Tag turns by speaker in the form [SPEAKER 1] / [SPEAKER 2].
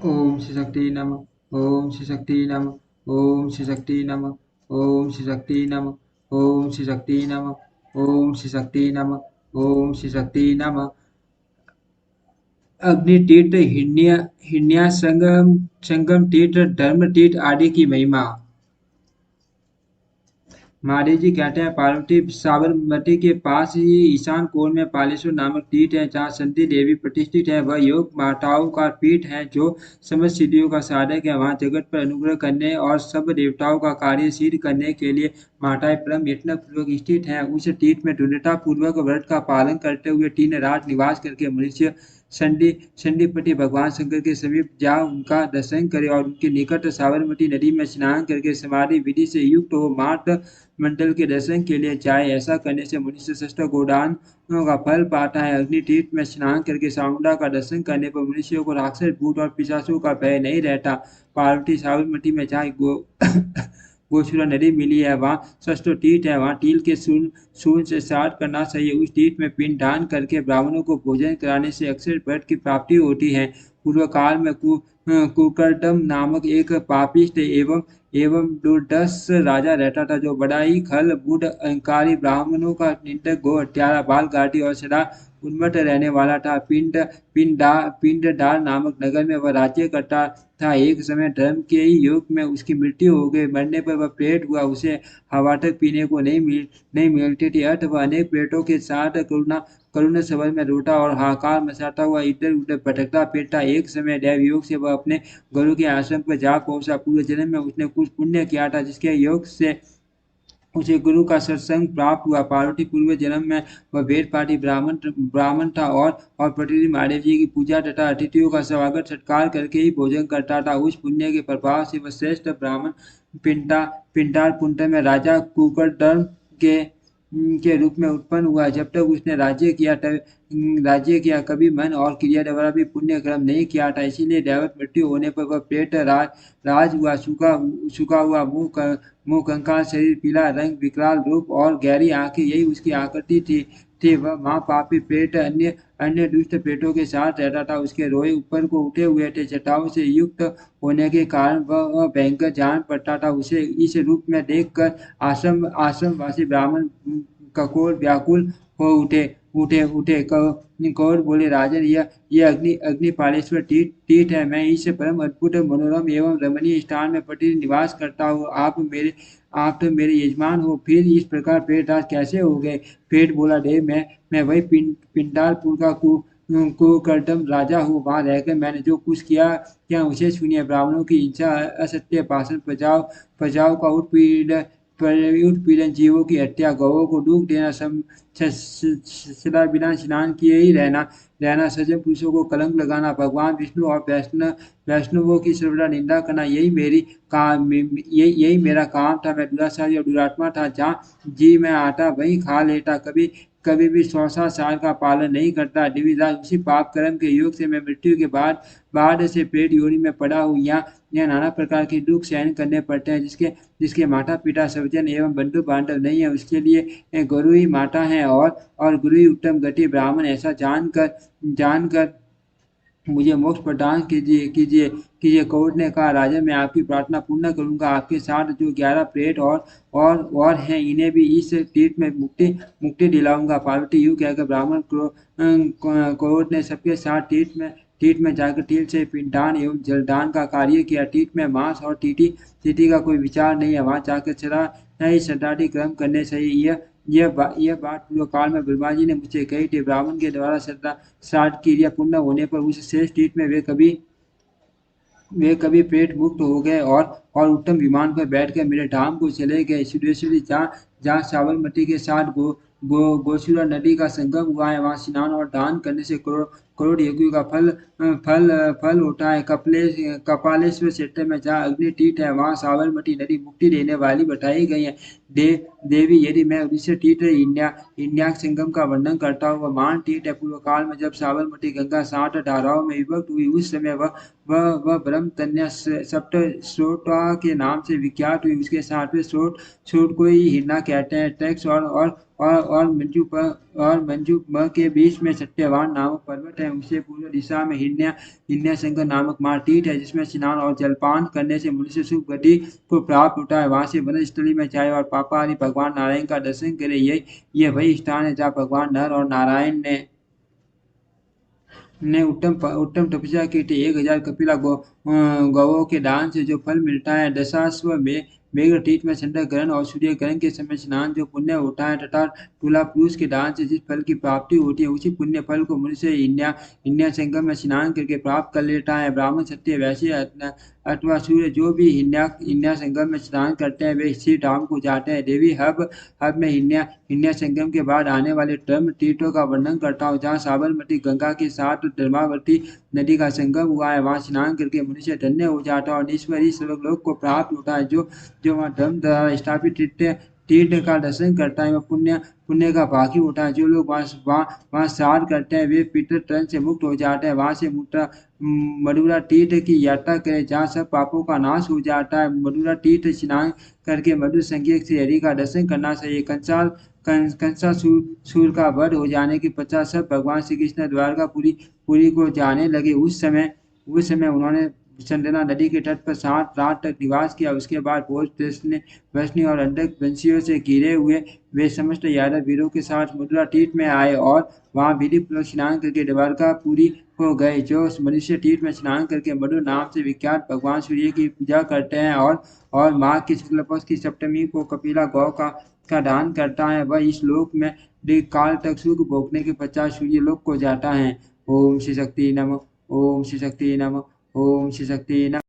[SPEAKER 1] ओम श्री शक्ति नमः ओम श्री शक्ति नमः ओम श्री शक्ति नमः ओम श्री शक्ति नमः ओम श्री शक्ति नमः ओम श्री शक्ति नमः ओम श्री शक्ति नमः। अग्नि तीर्थ हिरण्य संगम तीर्थ धर्म तीर्थ आदि की महिमा। महादेव जी कहते हैं पार्वती साबरमती के पास ही ईशान कोण में पालेश्वर नामक तीर्थ है जहाँ संती देवी प्रतिष्ठित है। वह योग माताओं का पीठ है जो समस्त सिद्धियों का साधक है। वहाँ जगत पर अनुग्रह करने और सब देवताओं का कार्य सिद्ध करने के लिए माताएं परम यत्न पूर्वक स्थित है। उस तीर्थ में दृढ़ता पूर्वक व्रत का पालन करते हुए 3 रात निवास करके मनुष्य संडीपति भगवान शंकर के समीप जा उनका दर्शन करे और उनके निकट साबरमती नदी में स्नान करके समाधि विधि से युक्त हो मार्ग मंडल के दर्शन के लिए जाए। ऐसा करने से मनुष्य श्रेष्ठ गोदान का फल पाता है। अग्नि तीर्थ में स्नान करके चामुंडा का दर्शन करने पर मनुष्यों को राक्षस भूत और पिशाचों का भय नहीं रहता। पार्वती साबरमती में जहाँ गोसुरा नदी मिली है वहाँ सस्तो तीर्थ है। वहाँ टील के सूर्य से श्राद्ध करना चाहिए। उस तीर्थ में पिंड दान करके ब्राह्मणों को भोजन कराने से अक्षर व्रत की प्राप्ति होती है। पूर्व काल में कुकरदम नामक एक पापिष्ट एवं दुर्दर्श राजा रहता था जो बड़ा ही खल बुढ़ अहंकारी ब्राह्मणों का निंदक गो हत्यारा बाल घाटी और सदा उन्मत्त रहने वाला था। पिंडदार नामक नगर में वह राज्य करता था। एक समय धर्म के ही युग में उसकी मृत्यु हो गई। मरने पर वह प्रेत हुआ। उसे हवा तक पीने को नहीं मिलती थी। अतः वह अनेक प्रेतों के साथ करुण सबर में रोता और हाहाकार मचाता हुआ इधर उधर भटकता फिरता। एक समय दैवयोग से वह अपने गुरु के आश्रम पर जा पहुंचा। पूर्व जन्म में उसने कुछ पुण्य किया था जिसके योग से उसे गुरु का सत्संग प्राप्त हुआ। पार्वती पूर्व जन्म में वह वेद पाठी ब्राह्मण था और प्रतिदिन महादेव जी की पूजा तथा अतिथियों का स्वागत सत्कार करके ही भोजन करता था। उस पुण्य के प्रभाव से वह श्रेष्ठ ब्राह्मण पिंडार पुंड में राजा कुकरदम के रूप में उत्पन्न हुआ। जब तक उसने राज्य किया कभी मन और क्रिया द्वारा भी पुण्य कर्म नहीं किया था। इसीलिए दैवत मृत्यु होने पर वह प्रेत राज हुआ। सूखा हुआ मुंह कंकाल शरीर पीला रंग विकराल रूप और गहरी आंखें यही उसकी आकृति थी। वह माँ पापी प्रेत अन्य अन्य दुष्ट प्रेतों के साथ रहता था। उसके रोए ऊपर को उठे हुए थे। जटाओं से युक्त होने के कारण वह भयंकर जान पड़ता था। उसे इस रूप में देखकर आश्रमवासी ब्राह्मण ककोर व्याकुल हो उठे कौर बोले राजन यह अग्निपालेश्वर तीर्थ है। मैं इस परम अद्भुत मनोरम एवं रमणीय स्थान में प्रतिदिन निवास करता हूँ। आप तो मेरे यजमान हो फिर इस प्रकार पेटराज कैसे हो गए। पेट बोला देव मैं वही पिंडालपुर का कुकर्दम राजा हूँ। वहां रहकर मैंने जो कुछ किया क्या उसे सुनिए। ब्राह्मणों की हिंसा असत्य भाषण प्रजाओं का उत्पीड़न जीवों की हत्या गौों को दुख देना सदा बिना स्नान किए ही रहना सज्जन पुरुषों को कलंक लगाना भगवान विष्णु और वैष्णवों की सर्वदा निंदा करना यही मेरा काम था। मैं दुराचारी और दुरात्मा था। जहाँ जी मैं आता वहीं खा लेता। कभी भी 100 साल का पालन नहीं करता। दिव्यराज उसी पाप कर्म के योग से मैं मृत्यु के बाद से प्रेत योनि में पड़ा हूँ। यहाँ नाना प्रकार के दुख सहन करने पड़ते हैं। जिसके माता पिता सज्जन एवं बंधु बांधव नहीं है उसके लिए गुरु ही माता है और गुरु ही उत्तम गति। ब्राह्मण ऐसा जानकर मुझे मोक्ष प्रदान कीजिए। कौर ने कहा राजन मैं आपकी प्रार्थना पूर्ण करूंगा। आपके साथ जो 11 प्रेत और हैं इन्हें भी इस तीर्थ में मुक्ति दिलाऊंगा। पार्वती यूं कहकर ब्राह्मण कौर ने सबके साथ तीर्थ में जाकर तिल से पिंडदान एवं जलदान का कार्य किया। तीर्थ में मांस और तिथि का कोई विचार नहीं है। वहां जाकर सदादि कर्म करने चाहिए। यह बात पूर्व काल में ब्रह्मा जी ने मुझसे कही थी। ब्राह्मण के द्वारा श्राद्ध क्रिया पूर्ण होने पर उस श्रेष्ठ तीर्थ में वे कभी पेट मुक्त हो गए और उत्तम विमान पर बैठकर मेरे धाम को चले गए। सिद्धेश्वरी जहाँ साबरमती के साथ गोसुरा नदी का संगम हुआ है वहाँ स्नान और दान करने से करोड़ यज्ञों का फल होता है। कपालेश्वर क्षेत्र में जहाँ अग्नि तीर्थ है वहाँ साबरमती नदी मुक्ति देने वाली बताई गई है। देवी यदि मैं उड़ीसा तीर्थ इंडिया संगम का वर्णन करता हूँ। वह मान तीर्थ है। पूर्व काल में जब साबरमती गंगा 7 धाराओं में विभक्त हुई उस समय वह ब्रह्म कन्या सप्त स्रोता के नाम से विख्यात हुई। उसके 7वें स्रोत को ही हिरना कहते हैं। टैक्स और मंजू के बीच में सत्यवान नामक पर्वत है। उससे पूर्व दिशा में हिरण्य संगम नामक मारटीट है, जिसमें स्नान और जलपान करने से मनुष्य शुभ गति को प्राप्त होता है। वहां से वनस्थली में जाए और पापा आदि भगवान नारायण का दर्शन करे। ये वही स्थान है जहाँ भगवान नर और नारायण ने उत्तम तपस्या की थी। 1000 कपिला गौओं के दान से जो फल मिलता है, दशाश्व में मेघतीत में चंद्र ग्रहण और सूर्य ग्रहण के समय स्नान जो पुण्य होता है, तथा तुला पुरुष के दान से जिस फल की प्राप्ति होती है, उसी पुण्य फल को मनुष्य हिन्या संगम में स्नान करके प्राप्त कर लेता है। ब्राह्मण क्षत्रिय वैश्य अथवा सूर्य जो भी हिन्या संगम में स्नान करते हैं, वे श्री धाम को जाते हैं। देवी हब में हिन्या संगम के बाद आने वाले धर्म तीर्थों का वर्णन करता हूँ, जहाँ साबरमती गंगा के साथ धर्मावती नदी का संगम हुआ है। वहाँ स्नान करके मनुष्य धन्य हो जाता है और ईश्वरी स्वर्गलोक को प्राप्त होता है। जो वहाँ धर्म द्वारा स्थापित तीर्थ का दर्शन करता है, वह पुण्य का भागी होता है। जो लोग वहाँ श्राद्ध करते हैं, वे पितृ तंत्र से मुक्त हो जाते हैं। वहाँ से मधुरा तीर्थ की यात्रा करें, जहाँ सब पापों का नाश हो जाता है। मधुरा तीर्थ स्नान करके मधुर संगीत से हरि का दर्शन करना चाहिए। कंसासुर का वध हो जाने के पश्चात सब भगवान श्री कृष्ण द्वारकापुरी को जाने लगे। उस समय उन्होंने चंदना नदी के तट पर 7 रात तक निवास किया। उसके बाद भोज वैष्णि और अंधक वंशियों से घिरे हुए वे समस्त यादव वीरों के साथ मथुरा तीर्थ में आए और वहां विधि पूर्वक स्नान करके द्वारकापुरी हो गए। जो मनुष्य तीर्थ में स्नान करके मधु नाम से विख्यात भगवान सूर्य की पूजा करते हैं और माघ की शुक्ल पक्ष की सप्तमी को कपिला गौ का दान करता है, वह इस लोक में दीर्घ काल तक सुख भोगने के पश्चात सूर्य लोक को जाता है। ओम श्री शक्ति नमः। ओम श्री शक्ति नमः। ओम श्री शक्ति नमः।